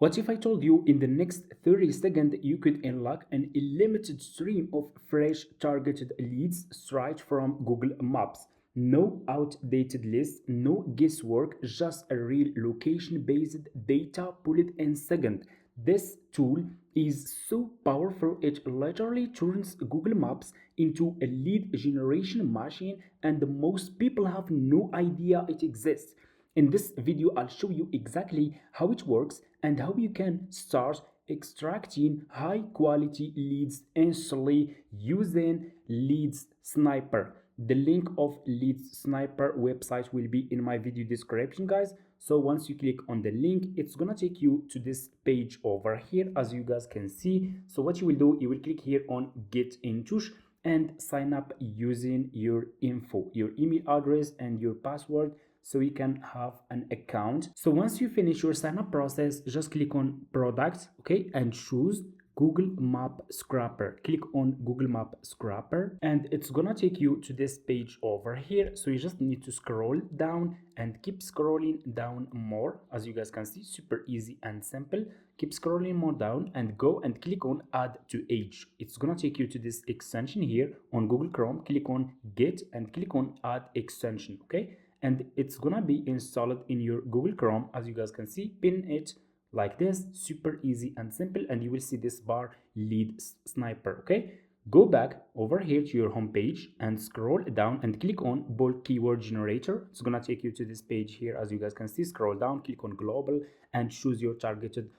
What if I told you in the next 30 seconds you could unlock an unlimited stream of fresh targeted leads straight from Google Maps? No outdated lists, no guesswork, just a real location based data pulled in second. This tool is so powerful it literally turns Google Maps into a lead generation machine, and most people have no idea it exists. In this video, I'll show you exactly how it works and how you can start extracting high quality leads instantly using Leads Sniper. The link of Leads Sniper website will be in my video description, guys. So once you click on the link, it's gonna take you to this page over here, as you guys can see. So what you will do, you will click here on Get in Touch and sign up using your info, your email address and your password, so you can have an account. So once you finish your sign up process, just click on products, okay, and choose Google Map Scraper. Click on Google Map Scraper and it's gonna take you to this page over here. So you just need to scroll down and keep scrolling down more. As you guys can see, super easy and simple. Keep scrolling more down and go and click on Add to Age. It's gonna take you to this extension here on Google Chrome. Click on Get and click on Add Extension, okay? And it's gonna be installed in your Google Chrome. As you guys can see, pin it like this, super easy and simple, and you will see this bar Lead Sniper, okay? Go back over here to your home page and scroll down and click on bulk keyword generator. It's gonna take you to this page here. As you guys can see, scroll down, click on global and choose your targeted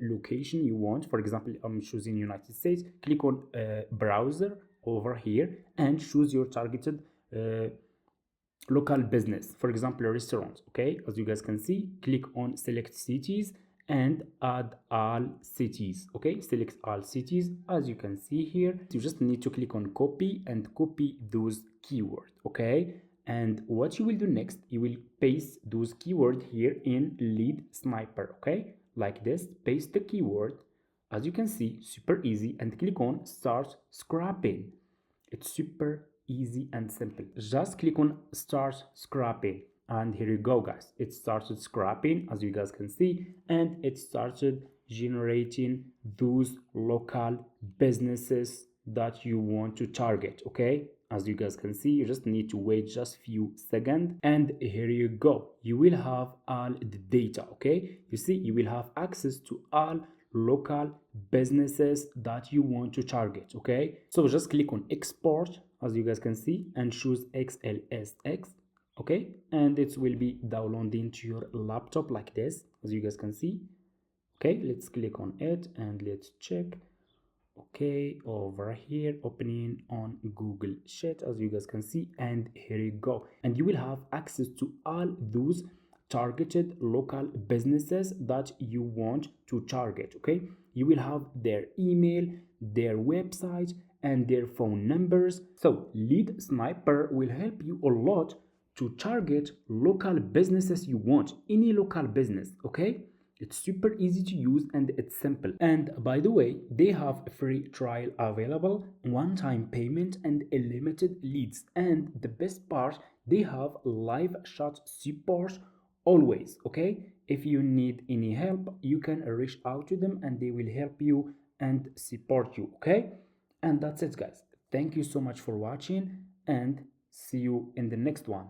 location you want. For example, I'm choosing United States. Click on browser over here and choose your targeted local business, for example a restaurant, okay? As you guys can see, click on select cities and add all cities, okay? Select all cities. As you can see here, you just need to click on copy and copy those keywords, okay? And what you will do next, you will paste those keywords here in Lead Sniper, okay? Like this, paste the keyword. As you can see, super easy, and click on start scrapping. It's super easy and simple. Just click on start scrapping and here you go, guys. It started scrapping, as you guys can see, and it started generating those local businesses that you want to target, okay? As you guys can see, you just need to wait just few seconds and here you go. You will have all the data, okay? You see, you will have access to all local businesses that you want to target, okay? So just click on export, as you guys can see, and choose XLSX, okay? And it will be downloading to your laptop like this, as you guys can see. Okay, let's click on it and let's check. Okay, over here, opening on Google Sheet, as you guys can see, and here you go. And you will have access to all those targeted local businesses that you want to target, okay? You will have their email, their website, and their phone numbers. So Lead Sniper will help you a lot to target local businesses you want, any local business, okay? It's super easy to use and it's simple. And by the way, they have a free trial available, one-time payment and limited leads. And the best part, they have live chat support always, okay? If you need any help, you can reach out to them and they will help you and support you, okay? And that's it, guys. Thank you so much for watching and see you in the next one.